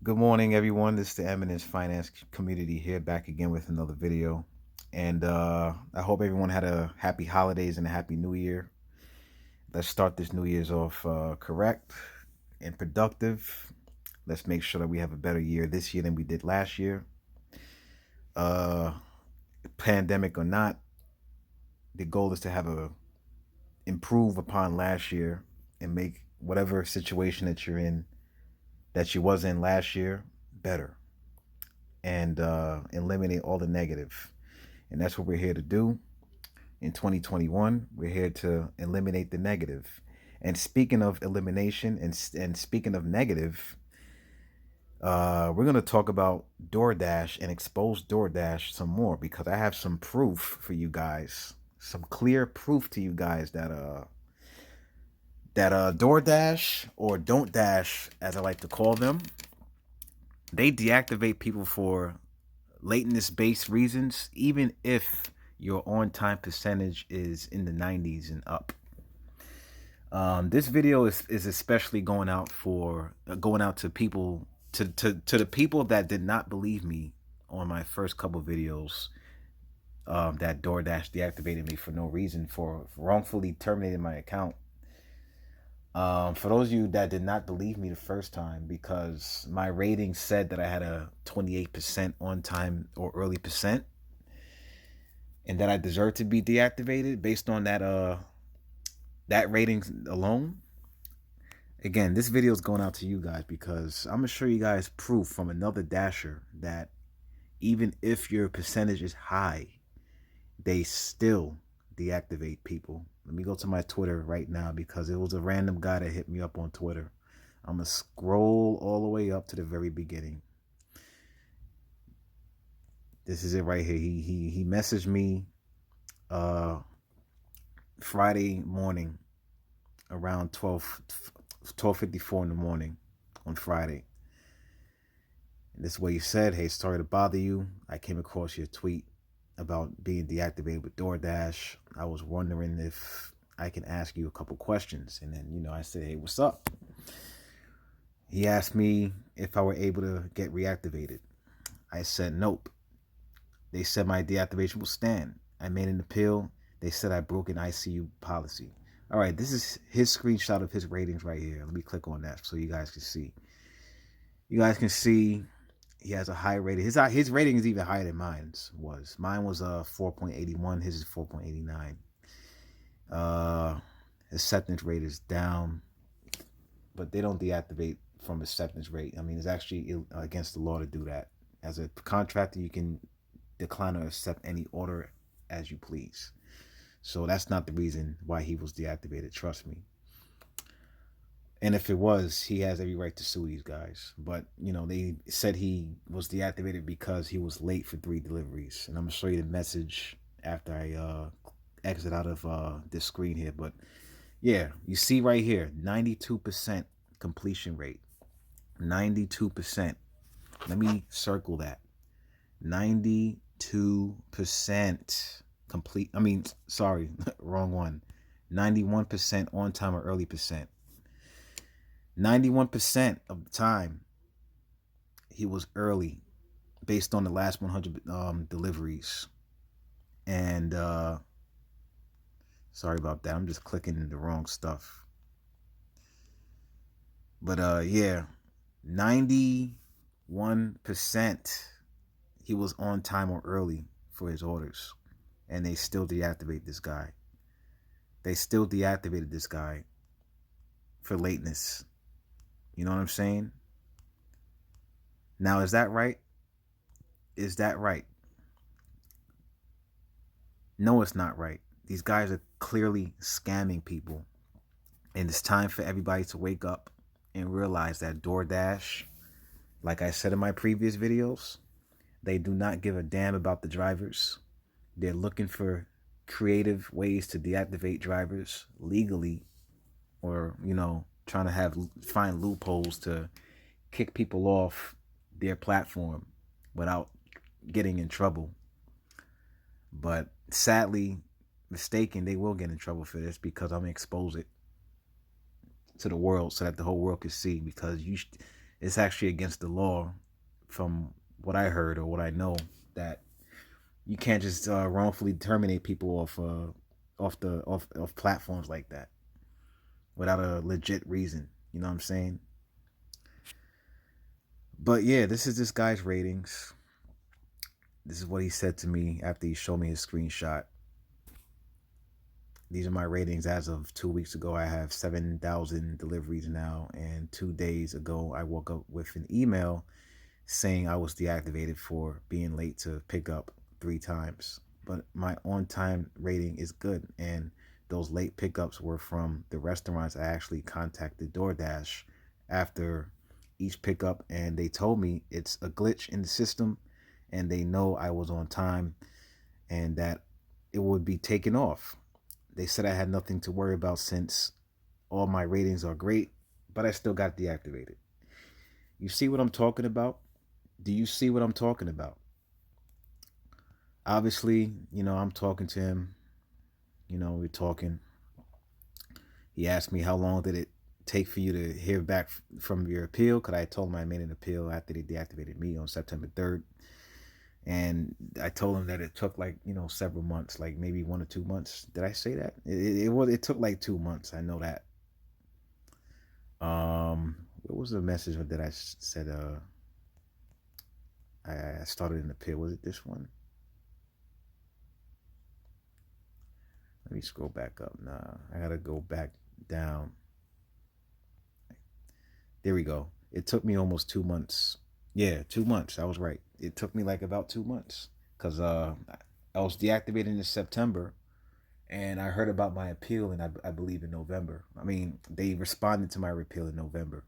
Good morning, everyone. This is the Eminence Finance community here, back again with another video. And I hope everyone had a happy holidays and a happy new year. Let's start this new year's off correct and productive. Let's make sure that we have a better year this year than we did last year. Uh, Pandemic or not, the goal is to improve upon last year and make whatever situation that you're in, that you was in last year, better, and eliminate all the negative. And that's what we're here to do in 2021. We're here to eliminate the negative. And speaking of elimination and speaking of negative, we're going to talk about Doordash and expose Doordash some more, because I have some proof for you guys, some clear proof to you guys that Doordash, or Don't Dash as I like to call them, they deactivate people for lateness based reasons, even if your on time percentage is in the 90s and up. This video is especially going out to people, to the people that did not believe me on my first couple videos, that DoorDash deactivated me for no reason, for wrongfully terminating my account. For those of you that did not believe me the first time, because my rating said that I had a 28% on time or early percent, and that I deserved to be deactivated based on that rating alone. Again, this video is going out to you guys because I'm gonna show you guys proof from another dasher that even if your percentage is high, they still deactivate people. Let me go to my Twitter right now, because it was a random guy that hit me up on Twitter. I'm gonna scroll all the way up to the very beginning. This is it right here. He messaged me Friday morning around 12:54 in the morning on Friday. And this is what he said. Hey, sorry to bother you. I came across your tweet about being deactivated with DoorDash. I was wondering if I can ask you a couple questions. And then, I said, hey, what's up? He asked me if I were able to get reactivated. I said, nope. They said my deactivation will stand. I made an appeal. They said I broke an ICU policy. All right, this is his screenshot of his ratings right here. Let me click on that so you guys can see. You guys can see he has a high rating. His rating is even higher than mine's was. Mine was 4.81. His is 4.89. Acceptance rate is down, but they don't deactivate from acceptance rate. I mean, it's actually against the law to do that. As a contractor, you can decline or accept any order as you please. So that's not the reason why he was deactivated. Trust me. And if it was, he has every right to sue these guys. But, they said he was deactivated because he was late for 3 deliveries. And I'm going to show you the message after I exit out of this screen here. But, yeah, you see right here, 92% completion rate. 92%. Let me circle that. 92% complete. Wrong one. 91% on time or early percent. 91% of the time he was early based on the last 100 deliveries. And sorry about that. I'm just clicking the wrong stuff. But yeah, 91% he was on time or early for his orders. And they still deactivate this guy. They still deactivated this guy for lateness. You know what I'm saying? Now, is that right? Is that right? No, it's not right. These guys are clearly scamming people. And it's time for everybody to wake up and realize that DoorDash, like I said in my previous videos, they do not give a damn about the drivers. They're looking for creative ways to deactivate drivers legally, or, trying to find loopholes to kick people off their platform without getting in trouble. But sadly, mistaken, they will get in trouble for this, because I'm going to expose it to the world so that the whole world can see. Because it's actually against the law, from what I heard or what I know, that you can't just wrongfully terminate people off platforms like that without a legit reason. You know what I'm saying? But yeah, this is this guy's ratings. This is what he said to me after he showed me his screenshot. These are my ratings as of 2 weeks ago. I have 7,000 deliveries now, and 2 days ago I woke up with an email saying I was deactivated for being late to pick up 3 times. But my on-time rating is good, and those late pickups were from the restaurants. I actually contacted Doordash after each pickup, and they told me it's a glitch in the system, and they know I was on time and that it would be taken off. They said I had nothing to worry about since all my ratings are great, but I still got deactivated. You see what I'm talking about? Do you see what I'm talking about? Obviously, I'm talking to him. We're talking. He asked me how long did it take for you to hear back from your appeal, because I told him I made an appeal after they deactivated me on September 3rd. And I told him that it took like, several months, like maybe 1 or 2 months. Did I say that? It took like 2 months. I know that. What was the message that I said? I started an appeal. Was it this one? Let me scroll back up. Nah, I gotta go back down. There we go. It took me almost 2 months. Yeah, 2 months. I was right. It took me like about 2 months, because I was deactivated in September, and I heard about my appeal and I believe in November. I mean, they responded to my appeal in November.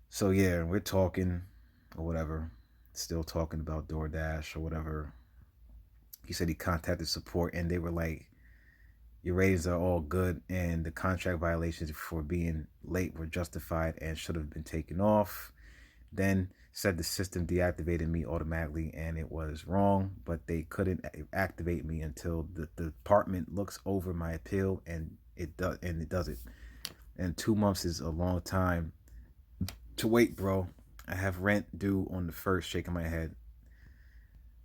So yeah, we're talking or whatever. Still talking about DoorDash or whatever. He said he contacted support and they were like, your ratings are all good and the contract violations for being late were justified and should have been taken off. Then said the system deactivated me automatically and it was wrong, but they couldn't activate me until the department looks over my appeal, and it does it. And 2 months is a long time to wait, bro. I have rent due on the 1st. Shaking my head.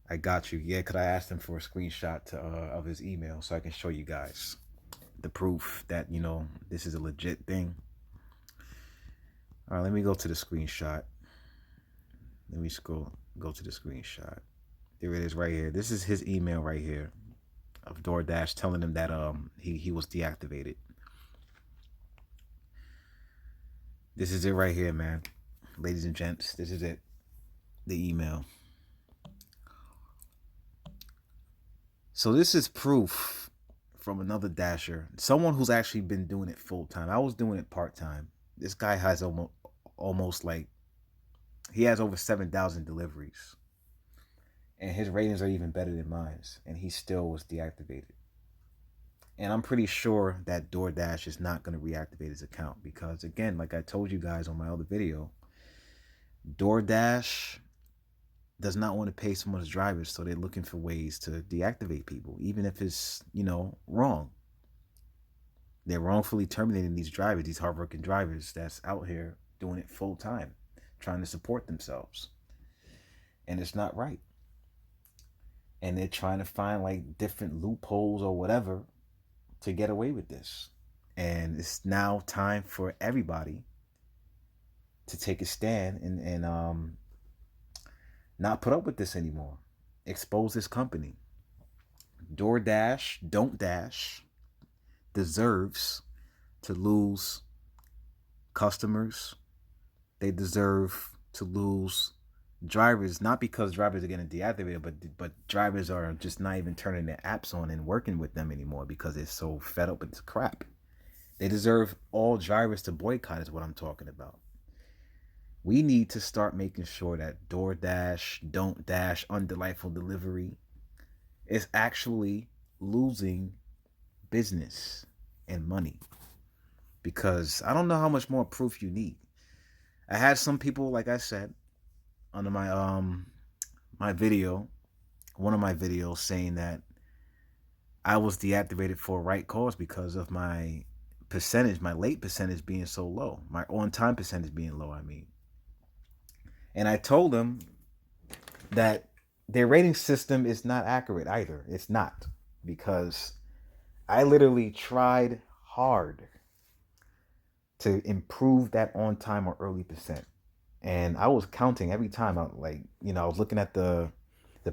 I got you. Yeah, could I ask him for a screenshot of his email so I can show you guys the proof that this is a legit thing. All right, let me go to the screenshot. Let me go to the screenshot. There it is right here. This is his email right here of DoorDash telling him that he was deactivated. This is it right here, man. Ladies and gents, this is it. The email. So this is proof from another dasher, someone who's actually been doing it full time. I was doing it part time. This guy has almost like, he has over 7,000 deliveries, and his ratings are even better than mine, and he still was deactivated. And I'm pretty sure that DoorDash is not going to reactivate his account because, again, like I told you guys on my other video, DoorDash does not want to pay someone's drivers, so they're looking for ways to deactivate people, even if it's, wrong. They're wrongfully terminating these drivers, these hardworking drivers that's out here doing it full time, trying to support themselves. And it's not right. And they're trying to find like different loopholes or whatever to get away with this. And it's now time for everybody to take a stand and not put up with this anymore. Expose this company. DoorDash, Don't Dash, deserves to lose customers. They deserve to lose drivers, not because drivers are getting deactivated, but drivers are just not even turning their apps on and working with them anymore because they're so fed up with this crap. They deserve all drivers to boycott is what I'm talking about. We need to start making sure that DoorDash, Don't Dash, Undelightful Delivery is actually losing business and money, because I don't know how much more proof you need. I had some people, like I said, under my video, one of my videos, saying that I was deactivated for a right cause because of my percentage, my late percentage being so low, my on time percentage being low, I mean. And I told them that their rating system is not accurate either. It's not, because I literally tried hard to improve that on time or early percent. And I was counting every time. I was looking at the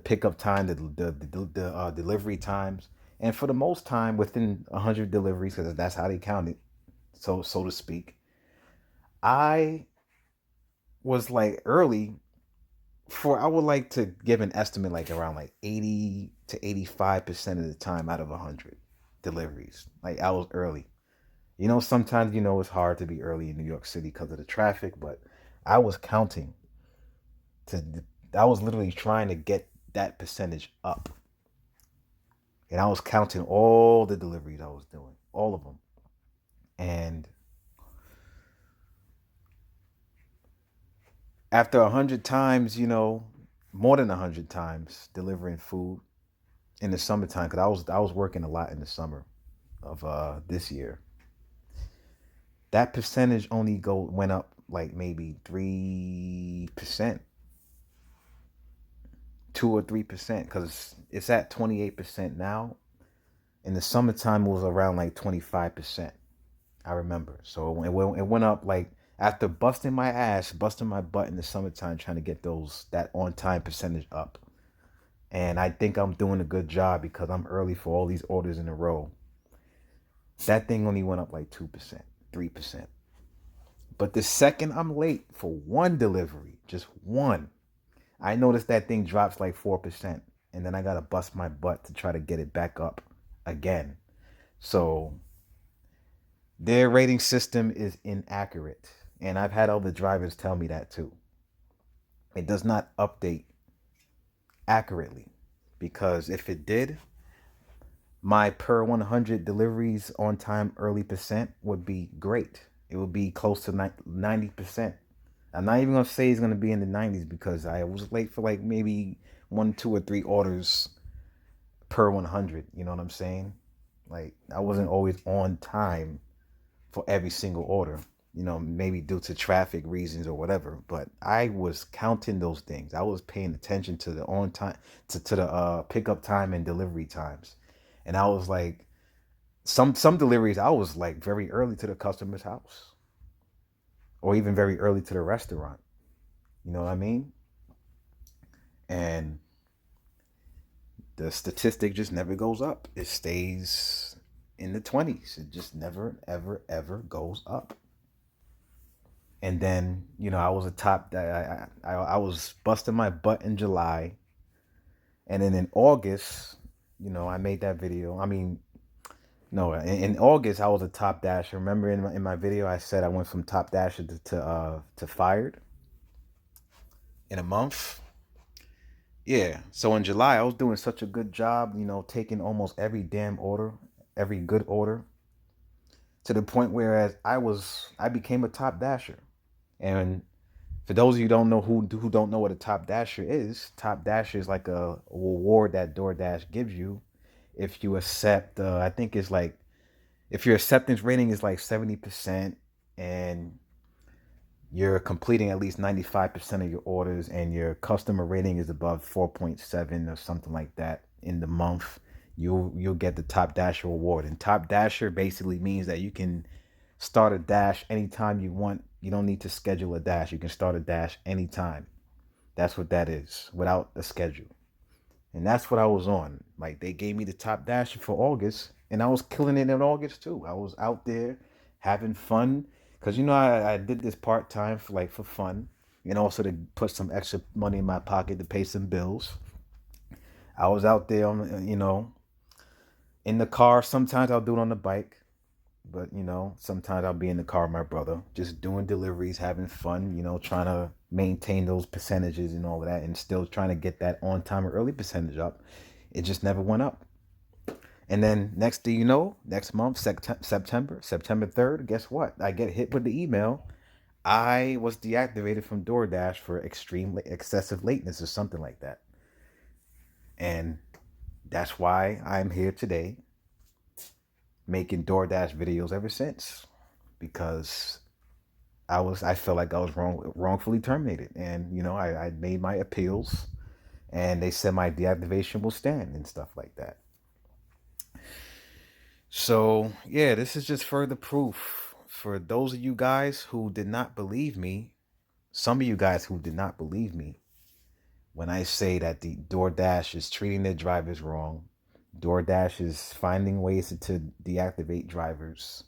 pickup time, the delivery times, and for the most time within 100 deliveries, because that's how they count it, so to speak. I was like early for I would like to give an estimate like around like 80 to 85% of the time out of 100 deliveries. Like I was early. Sometimes it's hard to be early in New York City because of the traffic, but I was counting to I was literally trying to get that percentage up. And I was counting all the deliveries I was doing, all of them. And after 100 times, more than 100 times delivering food in the summertime, because I was working a lot in the summer of this year. That percentage only went up like maybe 3%, 2 or 3%, because it's at 28% now. In the summertime, it was around like 25%. I remember. So it went up like after busting my ass, busting my butt in the summertime, trying to get that on time percentage up. And I think I'm doing a good job because I'm early for all these orders in a row. That thing only went up like 2%, 3%. But the second I'm late for one delivery, just one, I noticed that thing drops like 4%. And then I got to bust my butt to try to get it back up again. So their rating system is inaccurate. And I've had other drivers tell me that too. It does not update accurately, because if it did, my per 100 deliveries on time early percent would be great. It would be close to 90%. I'm not even going to say it's going to be in the 90s, because I was late for like maybe 1, 2, or 3 orders per 100. You know what I'm saying? Like I wasn't always on time for every single order, maybe due to traffic reasons or whatever. But I was counting those things. I was paying attention to the on time, to the pickup time and delivery times. And I was like, some deliveries, I was like very early to the customer's house, or even very early to the restaurant. You know what I mean? And the statistic just never goes up. It stays in the 20s. It just never, ever, ever goes up. And then, I was a top. I was busting my butt in July, and then in August, I made that video. I mean, no, in August I was a top dasher. Remember in my video I said I went from top dasher to fired in a month. Yeah. So in July I was doing such a good job, taking almost every damn order, every good order, to the point where I became a top dasher. And for those of you who don't know who don't know what a top dasher is like a reward that Doordash gives you if you accept. I think it's like if your acceptance rating is like 70%, and you're completing at least 95% of your orders, and your customer rating is above 4.7 or something like that in the month, you'll get the top dasher reward. And top dasher basically means that you can start a dash anytime you want. You don't need to schedule a dash. You can start a dash anytime. That's what that is, without a schedule. And that's what I was on. Like, they gave me the top dasher for August, and I was killing it in August too. I was out there having fun, because I did this part-time for fun, and also to put some extra money in my pocket to pay some bills. I was out there in the car. Sometimes I'll do it on the bike. But, sometimes I'll be in the car with my brother, just doing deliveries, having fun, trying to maintain those percentages and all of that, and still trying to get that on time or early percentage up. It just never went up. And then next thing you know, next month, September 3rd, guess what? I get hit with the email. I was deactivated from Doordash for extreme excessive lateness or something like that. And that's why I'm here today, making DoorDash videos ever since, because I felt like I was wrongfully terminated, and I made my appeals, and they said my deactivation will stand and stuff like that. So yeah, this is just further proof for those of you guys who did not believe me. Some of you guys who did not believe me when I say that the DoorDash is treating their drivers wrong. DoorDash is finding ways to deactivate drivers,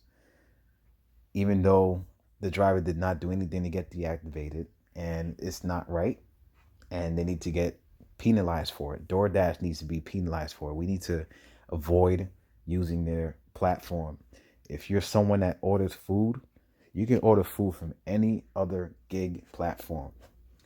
even though the driver did not do anything to get deactivated, and it's not right, and they need to get penalized for it. DoorDash needs to be penalized for it. We need to avoid using their platform. If you're someone that orders food, you can order food from any other gig platform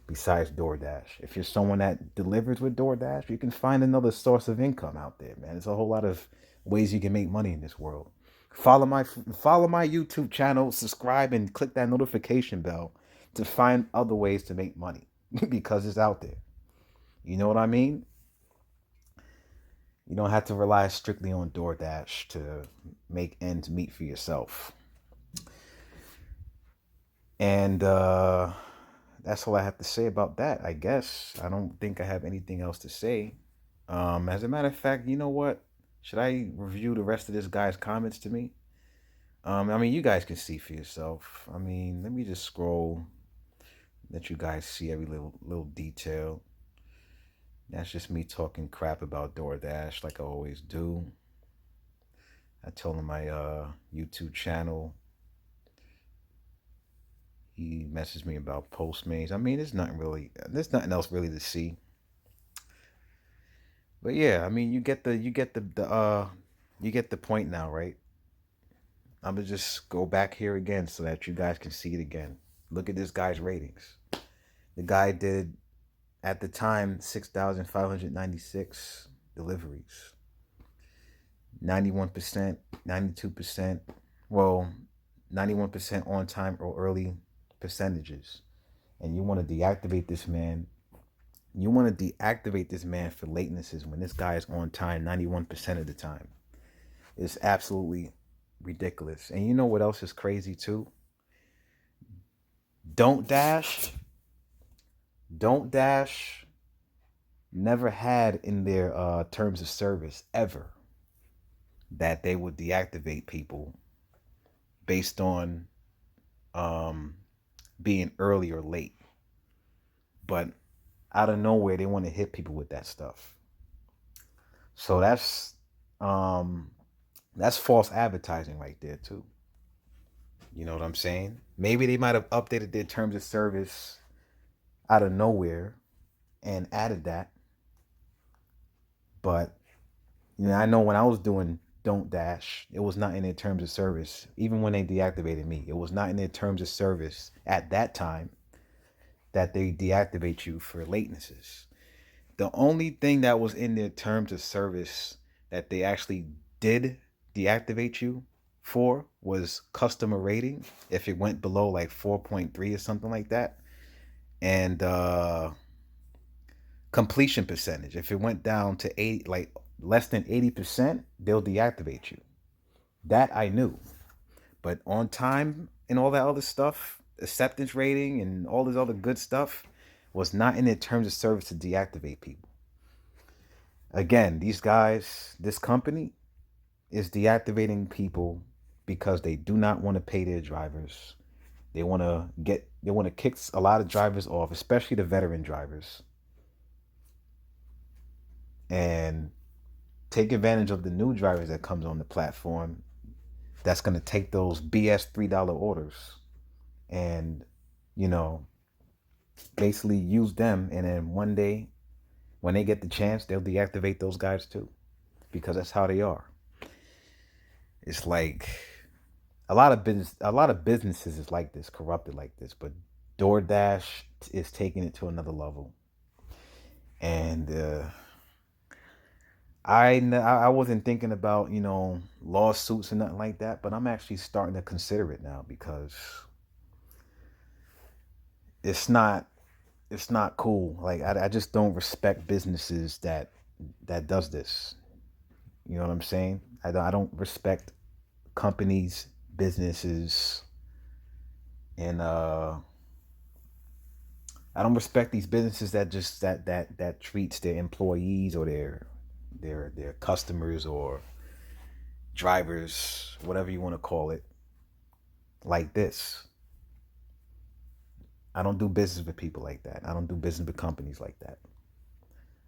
besides DoorDash. If you're someone that delivers with DoorDash, you can find another source of income out there, man. There's a whole lot of ways you can make money in this world. Follow my YouTube channel, subscribe, and click that notification bell to find other ways to make money because it's out there. You know what I mean? You don't have to rely strictly on DoorDash to make ends meet for yourself. And that's all I have to say about that, I guess. I don't think I have anything else to say. As a matter of fact, you know what? Should I review the rest of this guy's comments to me? I mean, you guys can see for yourself. I mean, let me just scroll, let you guys see every little detail. That's just me talking crap about DoorDash like I always do. I told him my YouTube channel. He messaged me about Postmates. I mean, there's nothing else really to see. But yeah, I mean, you get the point now, right? I'm gonna just go back here again so that you guys can see it again. Look at this guy's ratings. The guy did, at the time, 6,596 deliveries. 91%, 92%, well, 91% on time or early percentages. And you want to deactivate this man. You want to deactivate this man for latenesses when this guy is on time 91% of the time. It's absolutely ridiculous. And you know what else is crazy too? Doordash never had in their terms of service ever that they would deactivate people based on being early or late. But out of nowhere, they want to hit people with that stuff. So that's false advertising right there too. You know what I'm saying? Maybe they might have updated their terms of service out of nowhere and added that. But I know when I was doing Doordash, it was not in their terms of service. Even when they deactivated me, it was not in their terms of service at that time that they deactivate you for latencies. The only thing that was in their terms of service that they actually did deactivate you for was customer rating, if it went below like 4.3 or something like that, and completion percentage. If it went down to 80, like less than 80%, they'll deactivate you. That I knew. But on time and all that other stuff, acceptance rating and all this other good stuff, was not in their terms of service to deactivate people. Again, these guys, this company is deactivating people because they do not want to pay their drivers. They want to kick a lot of drivers off, especially the veteran drivers, and take advantage of the new drivers that comes on the platform that's going to take those BS $3 orders and, basically use them. And then one day when they get the chance, they'll deactivate those guys too, because that's how they are. It's like a lot of businesses is like this, corrupted like this, but DoorDash is taking it to another level. And I wasn't thinking about, lawsuits and nothing like that, but I'm actually starting to consider it now, because it's not cool. Like I just don't respect businesses that does this. You know what I'm saying? I don't respect companies, businesses, and I don't respect these businesses that just that treats their employees or their customers or drivers, whatever you want to call it, like this. I don't do business with people like that. I don't do business with companies like that.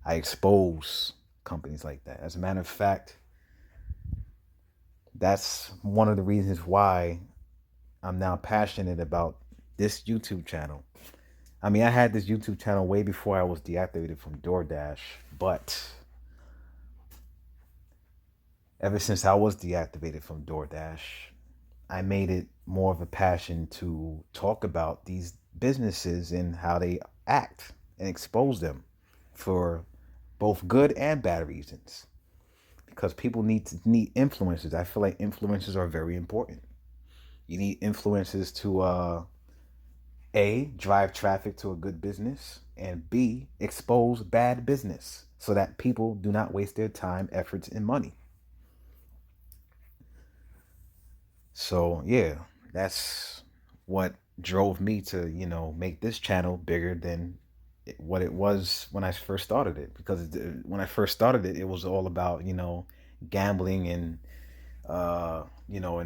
I expose companies like that. As a matter of fact, that's one of the reasons why I'm now passionate about this YouTube channel. I mean, I had this YouTube channel way before I was deactivated from Doordash, but ever since I was deactivated from Doordash, I made it more of a passion to talk about these businesses and how they act and expose them for both good and bad reasons. Because people need influencers. I feel like influencers are very important. You need influencers to A, drive traffic to a good business, and B, expose bad business so that people do not waste their time, efforts, and money. So yeah, that's what drove me to, make this channel bigger than what it was when I first started it. Because when I first started it, it was all about, gambling and,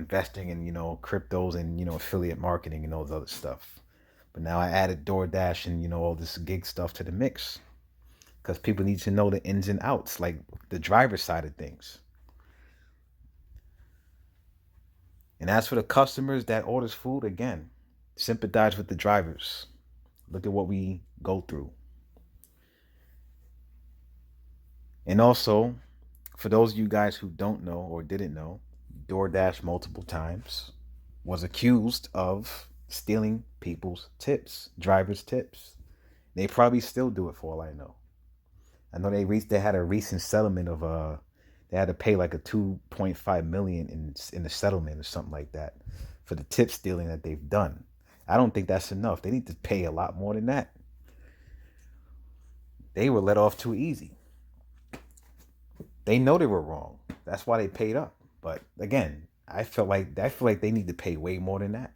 investing in, cryptos and, affiliate marketing and all this other stuff. But now I added DoorDash and, all this gig stuff to the mix because people need to know the ins and outs, like the driver's side of things. And as for the customers that orders food, again, sympathize with the drivers. Look at what we go through. And also, for those of you guys who don't know or didn't know, DoorDash multiple times was accused of stealing people's tips, drivers' tips. They probably still do it for all I know. I know they had a recent settlement of they had to pay like a 2.5 million in the settlement or something like that for the tip stealing that they've done. I don't think that's enough. They need to pay a lot more than that. They were let off too easy. They know they were wrong. That's why they paid up. But again, I feel like they need to pay way more than that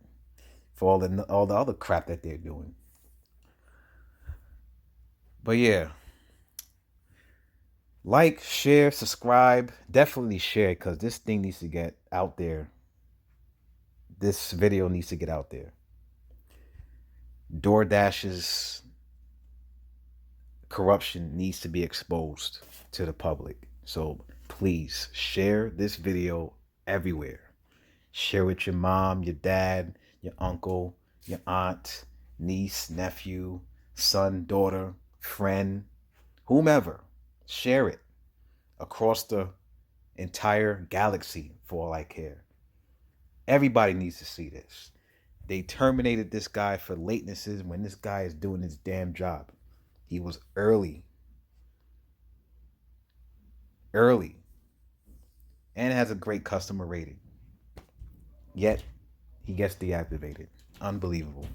for all the other crap that they're doing. But yeah, like, share, subscribe. Definitely share because this thing needs to get out there. This video needs to get out there. DoorDash's corruption needs to be exposed to the public. So please share this video everywhere. Share with your mom, your dad, your uncle, your aunt, niece, nephew, son, daughter, friend, whomever. Share it across the entire galaxy for all I care. Everybody needs to see this. They terminated this guy for latenesses when this guy is doing his damn job. He was early, and has a great customer rating. Yet, he gets deactivated. Unbelievable.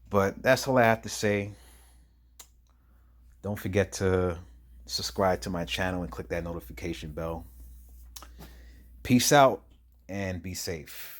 But that's all I have to say. Don't forget to subscribe to my channel and click that notification bell. Peace out and be safe.